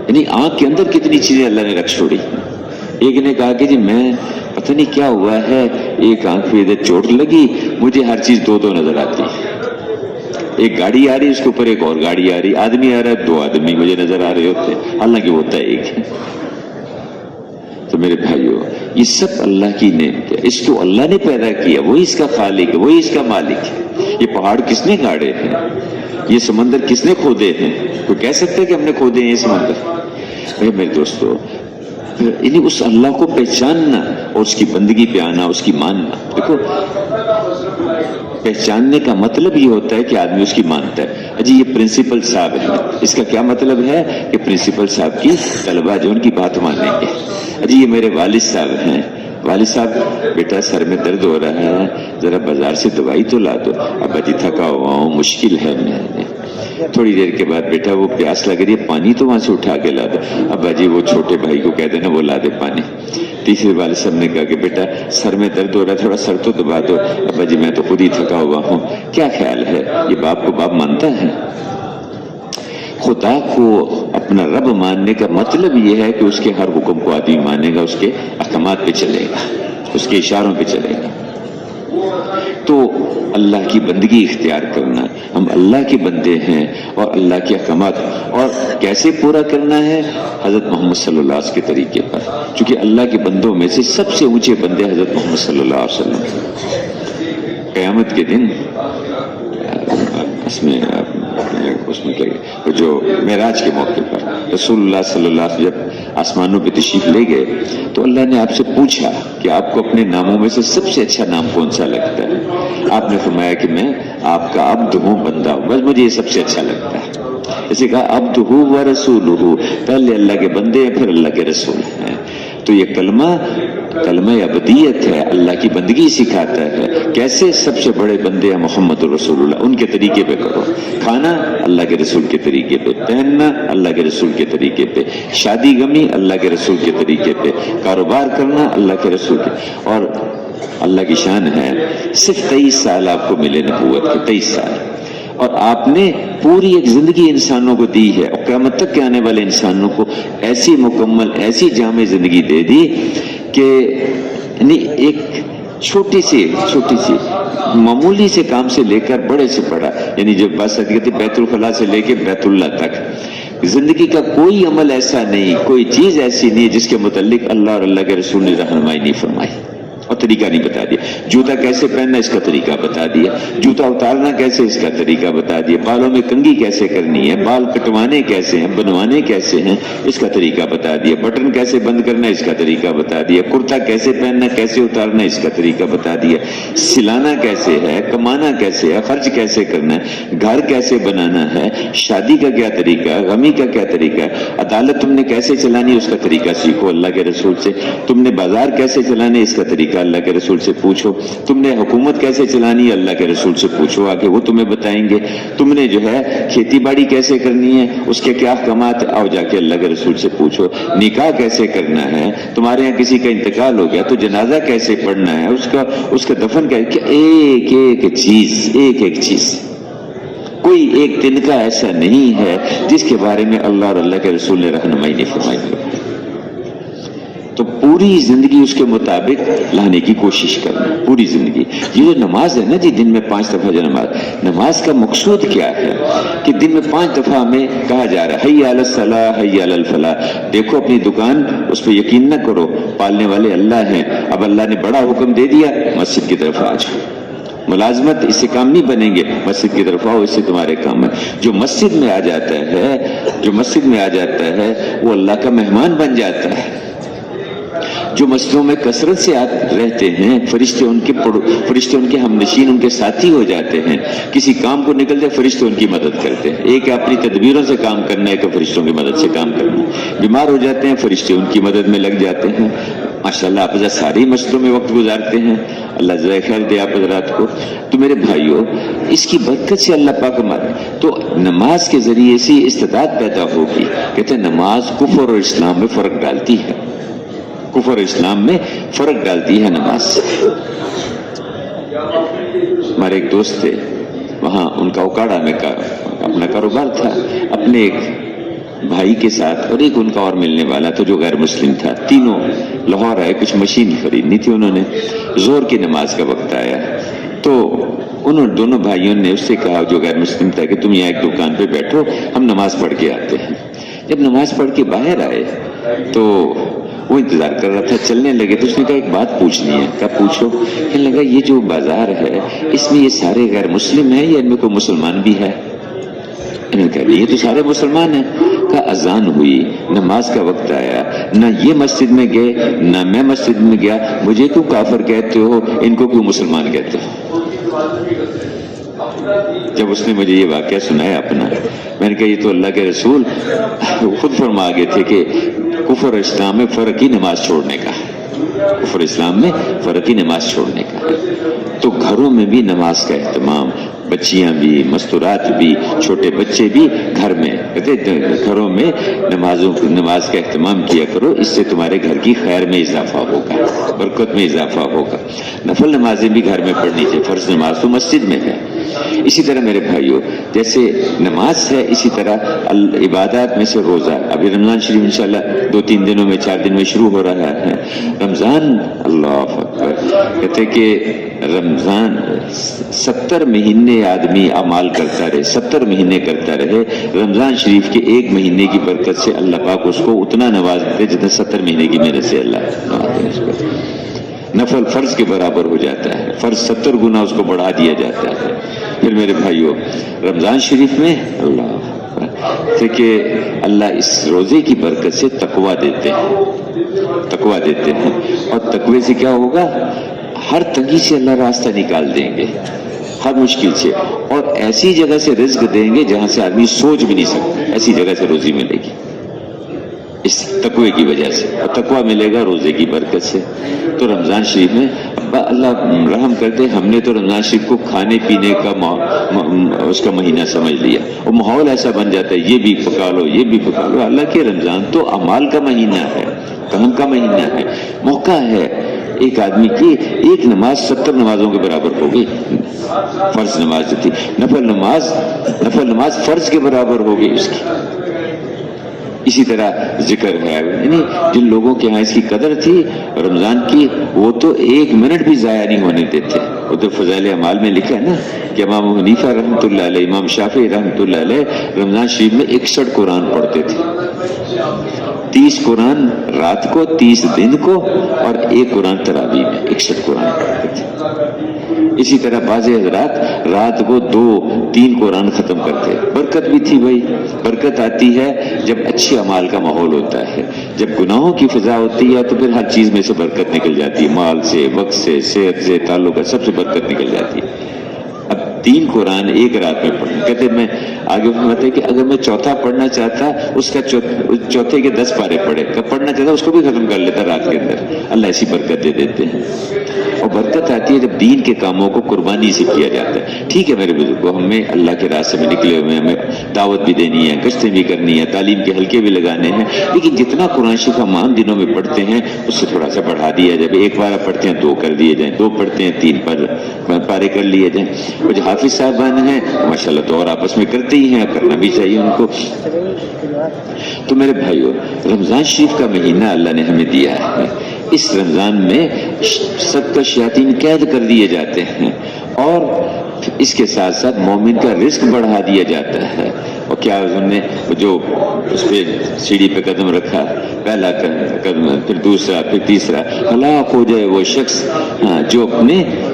یعنی آنکھ کے اندر کتنی چیزیں اللہ نے رکھ چھوڑی۔ ایک نے کہا کہ جی میں پتہ نہیں کیا ہوا ہے، ایک آنکھ پہ ادھر چوٹ لگی، مجھے ہر چیز دو دو نظر آتی ہے، ایک گاڑی آ رہی اس کے اوپر ایک اور گاڑی آ رہی، آدمی آ رہا ہے، دو آدمی مجھے نظر آ رہے ہوتے ہیں، حالانکہ وہ ہوتا ہے ایک ہے۔ تو میرے بھائیو یہ سب اللہ کی نعمت ہے، اس کو اللہ نے پیدا کیا، وہی اس کا خالق ہے، وہی اس کا مالک ہے۔ یہ پہاڑ کس نے گاڑے ہیں؟ یہ سمندر کس نے کھودے ہیں؟ کوئی کہہ سکتا ہے کہ ہم نے کھودے ہیں یہ سمندر؟ میرے دوستو یعنی اس اللہ کو پہچاننا اور اس کی بندگی پہ آنا، اس کی ماننا۔ دیکھو پہچاننے کا مطلب یہ ہوتا ہے کہ آدمی اس کی مانتا ہے۔ جی یہ پرنسپل صاحب ہے، اس کا کیا مطلب ہے کہ پرنسپل صاحب کی طلبہ جو ان کی بات مانیں گے۔ جی یہ میرے والد صاحب ہیں، والد صاحب بیٹا سر میں درد ہو رہا ہے، ذرا بازار سے دوائی تو لا دو۔ ابا جی تھکا ہوا ہوں، مشکل ہے میں۔ تھوڑی دیر کے بعد بیٹا وہ پیاس لگ رہی ہے، پانی تو وہاں سے اٹھا کے لا دو۔ ابا جی وہ چھوٹے بھائی کو کہہ دینا وہ لا دے پانی۔ تیسرے والد صاحب نے کہا کہ بیٹا سر میں درد ہو رہا ہے، تھوڑا سر تو دبا دو۔ ابا جی میں تو خود ہی تھکا ہوا ہوں۔ کیا خیال ہے یہ باپ کو باپ مانتا ہے؟ خدا کو اپنا رب ماننے کا مطلب یہ ہے کہ اس کے ہر حکم کو آدمی مانے گا، اس کے احکامات پہ چلے گا، اس کے اشاروں پہ چلے گا۔ تو اللہ کی بندگی اختیار کرنا، ہم اللہ کے بندے ہیں اور اللہ کے احکامات، اور کیسے پورا کرنا ہے؟ حضرت محمد صلی اللہ علیہ وسلم کے طریقے پر، چونکہ اللہ کے بندوں میں سے سب سے اونچے بندے حضرت محمد صلی اللہ علیہ وسلم۔ قیامت کے دن اس میں جو معراج کے موقع پر رسول اللہ صلی اللہ علیہ وسلم جب آسمانوں پہ تشریف لے گئے تو اللہ نے آپ سے پوچھا کہ آپ کو اپنے ناموں میں سے سب سے اچھا نام کون سا لگتا ہے؟ آپ نے فرمایا کہ میں آپ کا عبد ہوں، بندہ ہوں، بس مجھے یہ سب سے اچھا لگتا ہے۔ اسے کہا عبد ہوں و رسول ہوں، پہلے اللہ کے بندے ہیں پھر اللہ کے رسول ہیں۔ تو یہ کلمہ عبدیت ہے، اللہ کی بندگی سکھاتا ہے۔ کیسے؟ سب سے بڑے بندے ہیں محمد رسول اللہ، ان کے طریقے پہ کرو۔ کھانا اللہ کے رسول کے طریقے پہ، پہننا اللہ کے رسول کے طریقے پہ، شادی غمی اللہ کے رسول کے طریقے پہ، کاروبار کرنا اللہ کے رسول کے۔ اور اللہ کی شان ہے صرف 23 سال آپ کو ملے نبوت کے، 23 سال، اور آپ نے پوری ایک زندگی انسانوں کو دی ہے، اور قیامت تک کے آنے والے انسانوں کو ایسی مکمل، ایسی جامع زندگی دے دی کہ یعنی ایک چھوٹی سی معمولی سے کام سے لے کر بڑے سے بڑا، یعنی جو بات کہتے بیت الخلا سے لے کے بیت اللہ تک، زندگی کا کوئی عمل ایسا نہیں، کوئی چیز ایسی نہیں جس کے متعلق اللہ اور اللہ کے رسول نے رہنمائی نہیں فرمائی اور طریقہ نہیں بتا دیا۔ جوتا کیسے پہننا اس کا طریقہ بتا دیا، جوتا اتارنا کیسے اس کا طریقہ بتا دیا، بالوں میں کنگھی کیسے کرنی ہے، بال کٹوانے کیسے ہیں، بنوانے کیسے ہیں اس کا طریقہ بتا دیا، بٹن کیسے بند کرنا اس کا طریقہ بتا دیا، کرتا کیسے پہننا کیسے اتارنا اس کا طریقہ بتا دیا، سلانا کیسے ہے، کمانا کیسے ہے، خرچ کیسے کرنا ہے، گھر کیسے بنانا ہے، شادی کا کیا طریقہ ہے، غمی کا کیا طریقہ ہے، عدالت تم نے کیسے چلانی ہے اس کا طریقہ سیکھو اللہ کے رسول سے، تم نے بازار کیسے چلانے اس کا طریقہ اللہ کے رسول سے پوچھو، تم نے حکومت کیسے چلانی ہے اللہ کے رسول سے پوچھو، آگے وہ تمہیں بتائیں گے، تم نے جو ہے کھیتی باڑی کیسے کرنی ہے اس کے کیا احکامات، آؤ جا کے اللہ کے رسول سے پوچھو، نکاح کیسے کرنا ہے، تمہارے یہاں کسی کا انتقال ہو گیا تو جنازہ کیسے پڑھنا ہے، اس کا دفن کیسے، ایک ایک چیز کوئی ایک دن کا ایسا نہیں ہے جس کے بارے میں اللہ اور اللہ کے رسول نے رہنمائی نہیں فرمائی۔ تو پوری زندگی اس کے مطابق لانے کی کوشش کرنا، پوری زندگی۔ یہ جو نماز ہے نا جی، دن میں 5 دفعہ جو نماز کا مقصود کیا ہے کہ دن میں 5 دفعہ ہمیں کہا جا رہا ہے حی علی الصلاۃ حی علی الفلاح، دیکھو اپنی دکان اس پہ یقین نہ کرو، پالنے والے اللہ ہیں، اب اللہ نے بڑا حکم دے دیا مسجد کی طرف آ جاؤ، ملازمت اس سے کام نہیں بنیں گے، مسجد کی طرف آؤ، اس سے تمہارے کام ہے۔ جو مسجد میں آ جاتا ہے وہ اللہ کا مہمان بن جاتا ہے، جو مسجدوں میں کثرت سے رہتے ہیں، فرشتے ان کے ہم نشین، ان کے ساتھی ہو جاتے ہیں. کسی کام کو نکلتے فرشتے ان کی مدد کرتے ہیں. ایک ہے اپنی تدبیروں سے کام کرنا، ایک فرشتوں کی مدد سے کام کرنا. بیمار ہو جاتے ہیں فرشتے ان کی مدد میں لگ جاتے ہیں. ماشاءاللہ آپ حضرات ساری مسجدوں میں وقت گزارتے ہیں، اللہ جزائے خیر دے آپ حضرات کو. تو میرے بھائیوں، اس کی برکت سے اللہ پاک ہمارے تو نماز کے ذریعے سے استطاعت پیدا ہوگی. کہتے ہیں نماز کفر اور اسلام میں فرق ڈالتی ہے، کفر اور اسلام میں فرق ڈالتی ہے نماز. ہمارے ایک دوست تھے، وہاں ان کا اوکاڑا میں اپنا کاروبار تھا. اپنے ایک بھائی کے ساتھ اور ایک ان کا اور ملنے والا تھا جو غیر مسلم تھا. تینوں لاہور آئے، کچھ مشین خریدنی تھی انہوں نے. زور کی نماز کا وقت آیا تو انہوں دونوں بھائیوں نے اس سے کہا جو غیر مسلم تھا کہ تم یہاں ایک دکان پہ بیٹھو، ہم نماز پڑھ کے آتے ہیں. جب نماز پڑھ کے باہر آئے تو وہ انتظار کر رہا تھا، چلنے لگے تو اس نے کہا ایک بات پوچھنی ہے. کہا پوچھو. کہنے لگا یہ جو بازار ہے اس میں یہ سارے غیر مسلم ہیں یا ان میں کوئی مسلمان بھی ہے؟ انہوں نے کہا نہیں، یہ تو سارے مسلمان ہیں. کہا اذان ہوئی، نماز کا وقت آیا، نہ یہ مسجد میں گئے نہ میں مسجد میں گیا، مجھے کیوں کافر کہتے ہو، ان کو کیوں مسلمان کہتے ہو؟ جب اس نے مجھے یہ واقعہ سنایا اپنا، میں نے کہا یہ تو اللہ کے رسول خود فرما گئے تھے کہ کفر اسلام میں فرق ہی نماز چھوڑنے کا، کفر اسلام میں فرق ہی نماز چھوڑنے کا. تو گھروں میں بھی نماز کا اہتمام، بچیاں بھی، مستورات بھی، چھوٹے بچے بھی گھر میں گھروں میں نماز کا اہتمام کیا کرو. اس سے تمہارے گھر کی خیر میں اضافہ ہوگا، برکت میں اضافہ ہوگا. نفل نمازیں بھی گھر میں پڑھنی چاہیے، فرض نماز تو مسجد میں ہے. اسی طرح میرے بھائیوں، جیسے نماز ہے اسی طرح عبادات میں سے روزہ. ابھی رمضان شریف انشاءاللہ 2-3 دنوں میں 4 دن میں شروع ہو رہا ہے. رمضان، اللہ اکبر، کہتے کہ رمضان 70 مہینے آدمی اعمال کرتا رہے، 70 مہینے کرتا رہے، رمضان شریف کے 1 مہینے کی برکت سے اللہ پاک اس کو اتنا نواز دے جتنا 70 مہینے کی محنت سے اللہ نواز دے. نفل فرض کے برابر ہو جاتا ہے، فرض 70 گنا اس کو بڑھا دیا جاتا ہے. پھر میرے بھائیوں، رمضان شریف میں کہ اللہ اس روزے کی برکت سے تقویٰ دیتے ہیں، تقویٰ دیتے ہیں. اور تقوی سے کیا ہوگا؟ ہر تنگی سے اللہ راستہ نکال دیں گے، ہر مشکل سے، اور ایسی جگہ سے رزق دیں گے جہاں سے آدمی سوچ بھی نہیں سکتا. ایسی جگہ سے روزی ملے گی اس تقوی کی وجہ سے، اور تقوی ملے گا روزے کی برکت سے. تو رمضان شریف میں اللہ رحم کرتے، ہم نے تو رمضان شریف کو کھانے پینے کا اس کا مہینہ سمجھ لیا، اور ماحول ایسا بن جاتا ہے یہ بھی پکا لو یہ بھی پکا لو. اللہ کے رمضان تو اعمال کا مہینہ ہے، کام کا مہینہ ہے. موقع ہے ایک آدمی کی ایک نماز 70 نمازوں کے برابر ہوگی. فرض نماز تھی، نفل نماز فرض کے برابر ہوگی اس کی. اسی طرح ذکر ہے، یعنی جن لوگوں کے ہاں اس کی قدر تھی رمضان کی، وہ تو 1 منٹ بھی ضائع نہیں ہونے دیتے. وہ تو فضائل اعمال میں لکھا ہے نا کہ امام حنیفہ رحمۃ اللہ علیہ، امام شافعی رحمۃ اللہ علیہ رمضان شریف میں 61 قرآن پڑھتے تھے. 30 قرآن رات کو، 30 دن کو، اور 1 قرآن تراویح میں 61 قرآن پڑھتے تھے. اسی طرح بعض حضرات رات کو 2-3 قرآن ختم کرتے. برکت بھی تھی بھائی، برکت آتی ہے جب اچھے اعمال کا ماحول ہوتا ہے. جب گناہوں کی فضا ہوتی ہے تو پھر ہر چیز میں سے برکت نکل جاتی ہے، مال سے، وقت سے، صحت سے، تعلق، سب سے برکت نکل جاتی ہے. اب 3 قرآن ایک رات میں پڑھنا، کہتے میں آگے فرماتے کہ اگر میں چوتھا پڑھنا چاہتا اس کا چوتھے کے 10 پارے پڑھنا چاہتا اس کو بھی ختم کر لیتا رات کے اندر. اللہ ایسی برکت دے دیتے ہیں. اور برکت آتی ہے جب دین کے کاموں کو قربانی سے کیا جاتا ہے. ٹھیک ہے میرے بزرگوں، ہمیں اللہ کے راستے میں نکلے ہوئے، ہمیں دعوت بھی دینی ہے، گشتیں بھی کرنی ہے، تعلیم کے حلقے بھی لگانے ہیں، لیکن جتنا قرآن شریف ہم عام دنوں میں پڑھتے ہیں اس سے تھوڑا سا بڑھا دیا جائے. 1 پارہ پڑھتے ہیں 2 کر دیے جائیں، 2 پڑھتے ہیں 3 پارے کر لیے جائیں. وہ جو حافظ صاحبان ہیں ماشاءاللہ تو اور آپس میں کرتے ہی ہیں، کرنا بھی چاہیے ان کو. تو میرے بھائیو، رمضان شریف کا مہینہ اللہ نے ہمیں دیا ہے. اس رمضان میں 70 شیاطین قید کر دیے جاتے ہیں، اور اس کے ساتھ ساتھ مومن کا رزق بڑھا دیا جاتا ہے. اور کیا انہوں نے جو اس پہ سیڑھی پہ قدم رکھا، پہلا قدم، پھر دوسرا، پھر تیسرا، ہلاک ہو جائے وہ شخص جو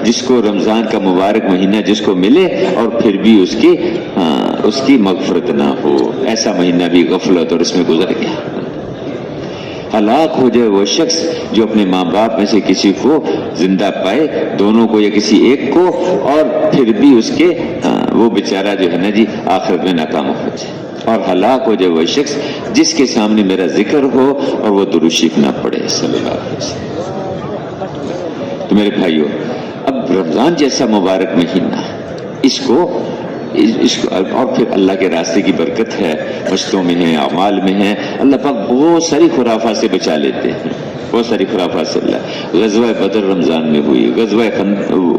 جس کو رمضان کا مبارک مہینہ جس کو ملے اور پھر بھی اس کی مغفرت نہ ہو. ایسا مہینہ بھی غفلت اور اس میں گزر گیا. ہلاک ہو جائے وہ شخص جو اپنے ماں باپ میں سے کسی کو زندہ پائے، دونوں کو یا کسی ایک کو، اور پھر بھی اس کے وہ بیچارہ جو ہے نا جی آخرت میں ناکام ہو جائے، اور ہلاک ہو جائے وہ شخص جس کے سامنے میرا ذکر ہو اور وہ درود شریف نہ پڑھے صلی اللہ علیہ وسلم۔ تو میرے بھائیو، اب رمضان جیسا مبارک مہینہ، اس کو اور پھر اللہ کے راستے کی برکت ہے، مشتوں میں ہے، اعمال میں ہے، اللہ پاک بہت ساری خرافات سے بچا لیتے ہیں، بہت ساری خرافات سے اللہ۔ غزوہ بدر رمضان میں ہوئی، غزوہ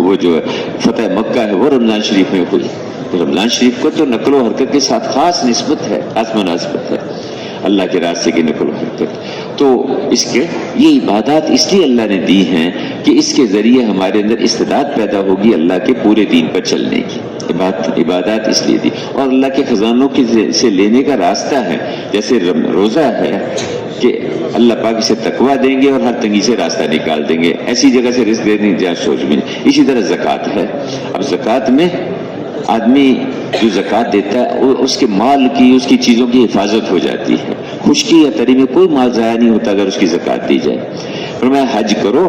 وہ جو فتح مکہ ہے وہ رمضان شریف میں ہوئی۔ رمضان شریف کو تو نقل و حرکت کے ساتھ خاص نسبت ہے، خاص مناسبت ہے، اللہ کے راستے کی نقل و حرکت۔ تو اس کے یہ عبادات اس لیے اللہ نے دی ہیں کہ اس کے ذریعے ہمارے اندر استعداد پیدا ہوگی اللہ کے پورے دین پر چلنے کی۔ عبادات اس لیے دی، اور اللہ کے خزانوں سے لینے کا راستہ ہے، جیسے روزہ ہے کہ اللہ پاک اسے تقویٰ دیں گے اور ہر تنگی سے راستہ نکال دیں گے، ایسی جگہ سے رزق دیں گے جہاں سوچ بھی نہیں۔ اسی طرح زکوٰۃ ہے، اب زکوٰۃ میں آدمی جو زکوٰۃ دیتا ہے اس کے مال کی، اس کی چیزوں کی حفاظت ہو جاتی ہے، خشکی یا تری میں کوئی مال ضائع نہیں ہوتا اگر اس کی زکوٰۃ دی جائے۔ فرمایا حج کرو،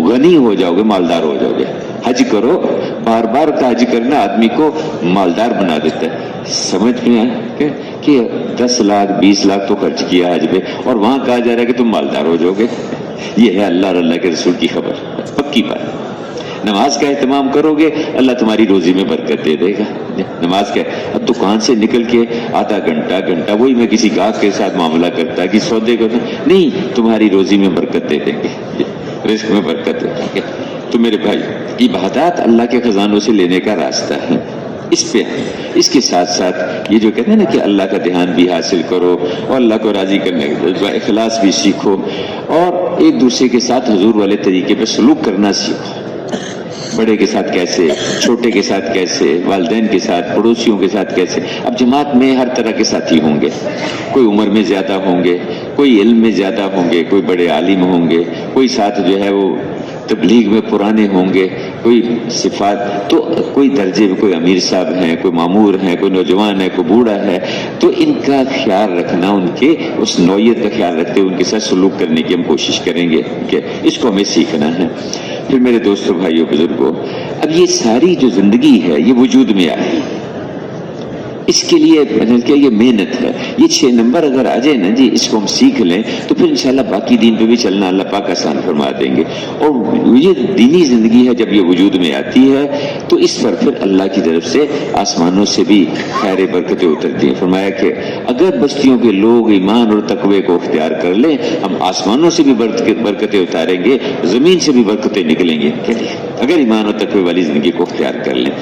غنی ہو جاؤ گے، مالدار ہو جاؤ گے۔ حج کرو، بار بار کا حج کرنا آدمی کو مالدار بنا دیتا ہے۔ سمجھ میں آیا کہ 10 لاکھ 20 لاکھ تو خرچ کیا حج پہ، اور وہاں کہا جا رہا ہے کہ تم مالدار ہو جاؤ گے۔ یہ ہے اللہ اور اللہ کے رسول کی خبر، پکی بات۔ نماز کا اہتمام کرو گے، اللہ تمہاری روزی میں برکت دے دے گا۔ نماز کا، اب دکان سے نکل کے آدھا گھنٹہ وہی میں کسی گاہک کے ساتھ معاملہ کرتا کہ سودے کرتا، نہیں، تمہاری روزی میں برکت دے دیں گے، رزق میں برکت دے دیں گے۔ تو میرے بھائی، عبادات اللہ کے خزانوں سے لینے کا راستہ ہے، اس پہ اس کے ساتھ ساتھ یہ جو کہتے ہیں نا کہ اللہ کا دھیان بھی حاصل کرو اور اللہ کو راضی کرنے کا اخلاص بھی سیکھو، اور ایک دوسرے کے ساتھ حضور والے طریقے پہ سلوک کرنا سیکھو۔ بڑے کے ساتھ کیسے، چھوٹے کے ساتھ کیسے، والدین کے ساتھ، پڑوسیوں کے ساتھ کیسے۔ اب جماعت میں ہر طرح کے ساتھی ہوں گے، کوئی عمر میں زیادہ ہوں گے، کوئی علم میں زیادہ ہوں گے، کوئی بڑے عالم ہوں گے، کوئی ساتھ جو ہے وہ تبلیغ میں پرانے ہوں گے، کوئی صفات، تو کوئی درجے میں کوئی امیر صاحب ہیں، کوئی معمور ہیں، کوئی نوجوان ہے، کوئی بوڑھا ہے۔ تو ان کا خیال رکھنا، ان کے اس نوعیت کا خیال رکھتے ہوئے ان کے ساتھ سلوک کرنے کی ہم کوشش کریں گے کہ اس کو ہمیں سیکھنا ہے۔ پھر میرے دوستوں، بھائیوں، بزرگوں، اب یہ ساری جو زندگی ہے یہ وجود میں آئی، اس کے لیے یہ محنت ہے۔ یہ 6 نمبر اگر آ جائے نا جی، اس کو ہم سیکھ لیں تو پھر انشاءاللہ باقی دین پہ بھی چلنا اللہ پاک آسان فرما دیں گے۔ اور یہ دینی زندگی ہے جب یہ وجود میں آتی ہے تو اس پر پھر اللہ کی طرف سے آسمانوں سے بھی خیر برکتیں اترتی ہیں۔ فرمایا کہ اگر بستیوں کے لوگ ایمان اور تقوی کو اختیار کر لیں، ہم آسمانوں سے بھی برکتیں اتاریں گے، زمین سے بھی برکتیں نکلیں گے، اگر ایمان اور تقوی والی زندگی کو اختیار کر لیں۔